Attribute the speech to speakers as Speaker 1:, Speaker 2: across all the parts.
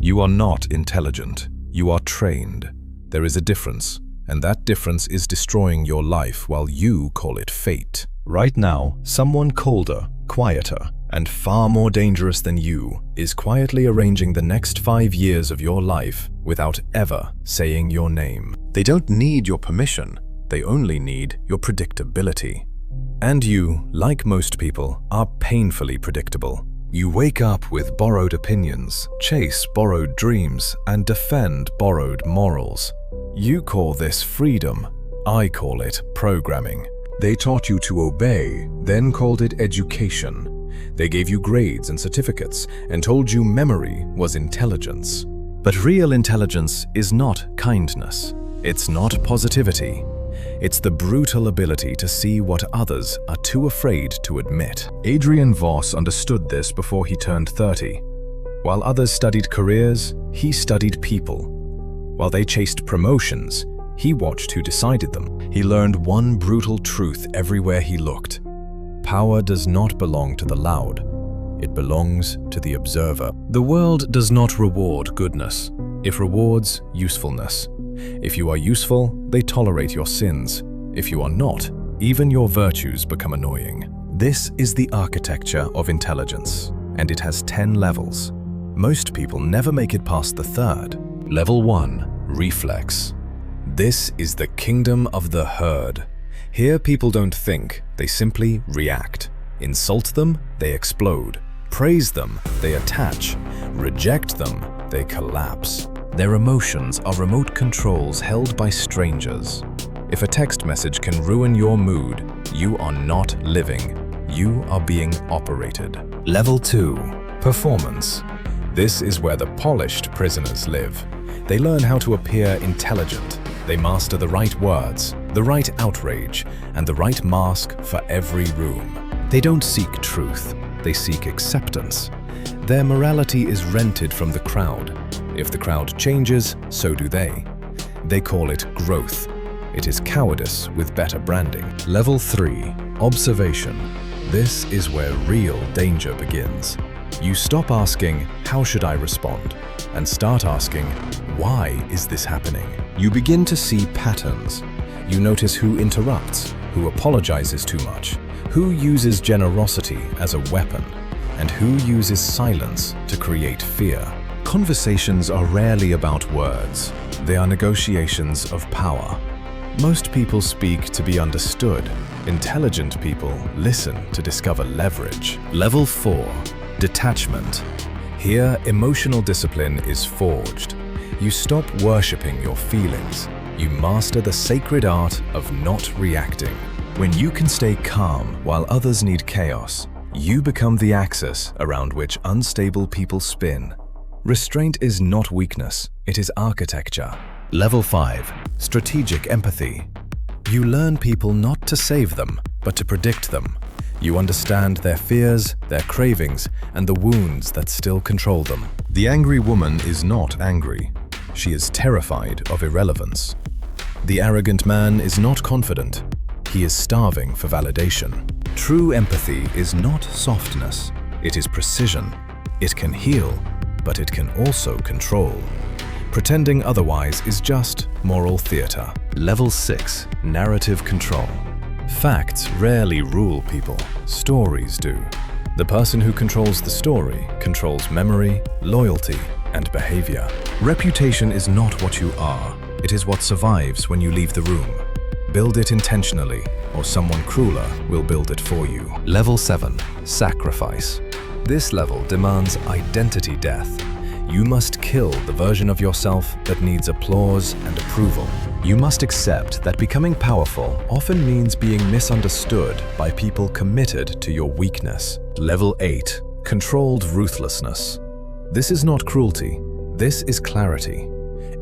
Speaker 1: You are not intelligent. You are trained. There is a difference, and that difference is destroying your life while you call it fate. Right now, someone colder, quieter, and far more dangerous than you is quietly arranging the next 5 years of your life without ever saying your name. They don't need your permission. They only need your predictability. And you, like most people, are painfully predictable. You wake up with borrowed opinions, chase borrowed dreams, and defend borrowed morals. You call this freedom. I call it programming. They taught you to obey, then called it education. They gave you grades and certificates and told you memory was intelligence. But real intelligence is not kindness. It's not positivity. It's the brutal ability to see what others are too afraid to admit. Adrian Voss understood this before he turned 30. While others studied careers, he studied people. While they chased promotions, he watched who decided them. He learned one brutal truth everywhere he looked. Power does not belong to the loud. It belongs to the observer. The world does not reward goodness. It rewards usefulness. If you are useful, they tolerate your sins. If you are not, even your virtues become annoying. This is the architecture of intelligence, and it has 10 levels. Most people never make it past the third. Level 1, reflex. This is the kingdom of the herd. Here people don't think, they simply react. Insult them, they explode. Praise them, they attach. Reject them, they collapse. Their emotions are remote controls held by strangers. If a text message can ruin your mood, you are not living. You are being operated. Level 2, performance. This is where the polished prisoners live. They learn how to appear intelligent. They master the right words, the right outrage, and the right mask for every room. They don't seek truth, they seek acceptance. Their morality is rented from the crowd. If the crowd changes, so do they. They call it growth. It is cowardice with better branding. Level 3, observation. This is where real danger begins. You stop asking, how should I respond? And start asking, why is this happening? You begin to see patterns. You notice who interrupts, who apologizes too much, who uses generosity as a weapon, and who uses silence to create fear. Conversations are rarely about words. They are negotiations of power. Most people speak to be understood. Intelligent people listen to discover leverage. Level 4, detachment. Here, emotional discipline is forged. You stop worshipping your feelings. You master the sacred art of not reacting. When you can stay calm while others need chaos, you become the axis around which unstable people spin. Restraint is not weakness, it is architecture. Level 5, strategic empathy. You learn people not to save them, but to predict them. You understand their fears, their cravings, and the wounds that still control them. The angry woman is not angry. She is terrified of irrelevance. The arrogant man is not confident. He is starving for validation. True empathy is not softness. It is precision. It can heal, but it can also control. Pretending otherwise is just moral theater. Level 6, narrative control. Facts rarely rule people, stories do. The person who controls the story controls memory, loyalty, and behavior. Reputation is not what you are, it is what survives when you leave the room. Build it intentionally, or someone crueler will build it for you. Level 7, sacrifice. This level demands identity death. You must kill the version of yourself that needs applause and approval. You must accept that becoming powerful often means being misunderstood by people committed to your weakness. Level 8, controlled ruthlessness. This is not cruelty, this is clarity.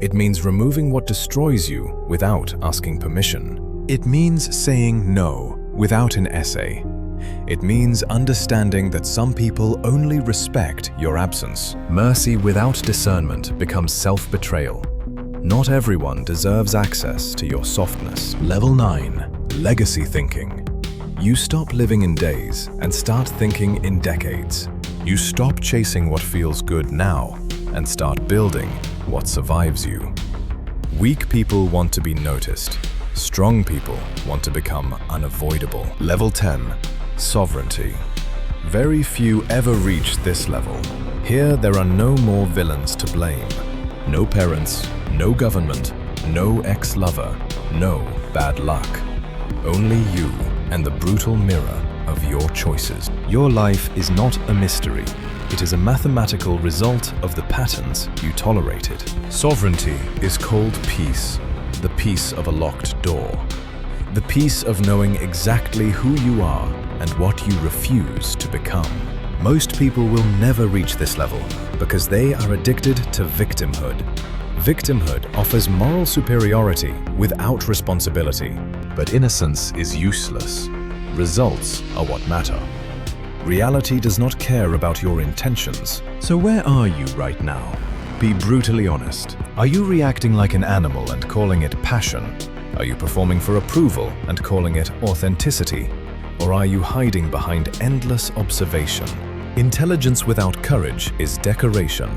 Speaker 1: It means removing what destroys you without asking permission. It means saying no without an essay. It means understanding that some people only respect your absence. Mercy without discernment becomes self-betrayal. Not everyone deserves access to your softness. Level 9, legacy thinking. You stop living in days and start thinking in decades. You stop chasing what feels good now and start building what survives you. Weak people want to be noticed. Strong people want to become unavoidable. Level 10. Sovereignty. Very few ever reach this level. Here there are no more villains to blame. No parents, no government, no ex-lover, no bad luck. Only you and the brutal mirror of your choices. Your life is not a mystery. It is a mathematical result of the patterns you tolerated. Sovereignty is called peace, the peace of a locked door. The peace of knowing exactly who you are and what you refuse to become. Most people will never reach this level because they are addicted to victimhood. Victimhood offers moral superiority without responsibility. But innocence is useless. Results are what matter. Reality does not care about your intentions. So where are you right now? Be brutally honest. Are you reacting like an animal and calling it passion? Are you performing for approval and calling it authenticity? Or are you hiding behind endless observation? Intelligence without courage is decoration.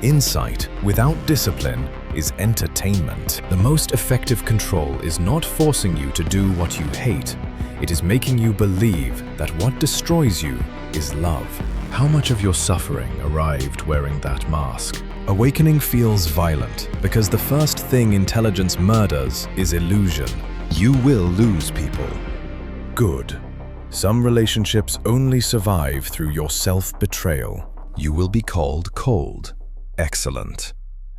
Speaker 1: Insight without discipline is entertainment. The most effective control is not forcing you to do what you hate. It is making you believe that what destroys you is love. How much of your suffering arrived wearing that mask? Awakening feels violent because the first thing intelligence murders is illusion. You will lose people. Good. Some relationships only survive through your self-betrayal. You will be called cold. Excellent.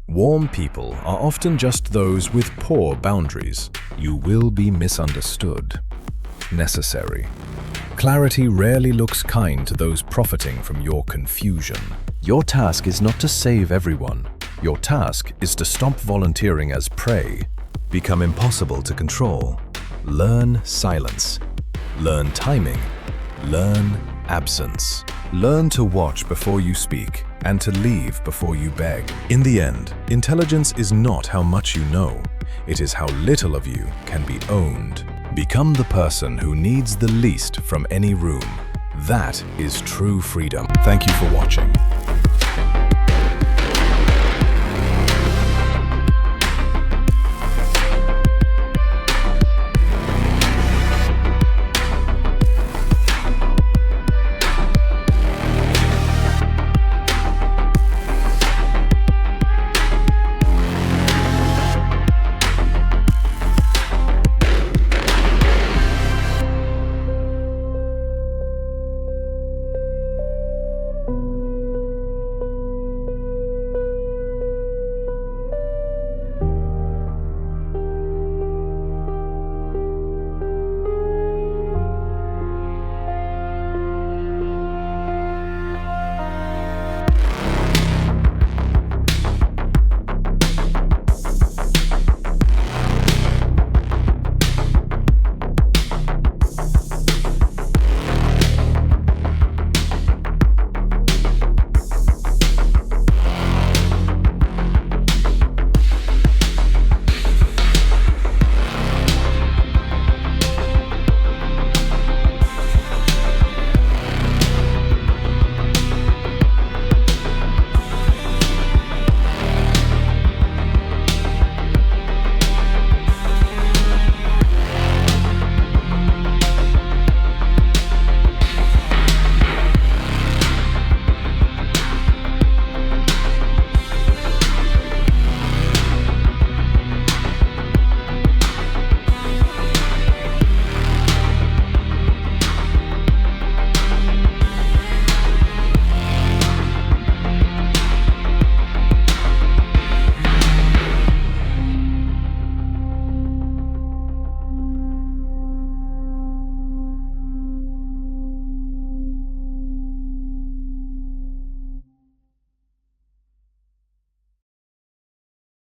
Speaker 1: Warm people are often just those with poor boundaries. You will be misunderstood. Necessary. Clarity rarely looks kind to those profiting from your confusion. Your task is not to save everyone. Your task is to stop volunteering as prey. Become impossible to control. Learn silence. Learn timing. Learn absence. Learn to watch before you speak and to leave before you beg. In the end, intelligence is not how much you know. It is how little of you can be owned. Become the person who needs the least from any room. That is true freedom. Thank you for watching.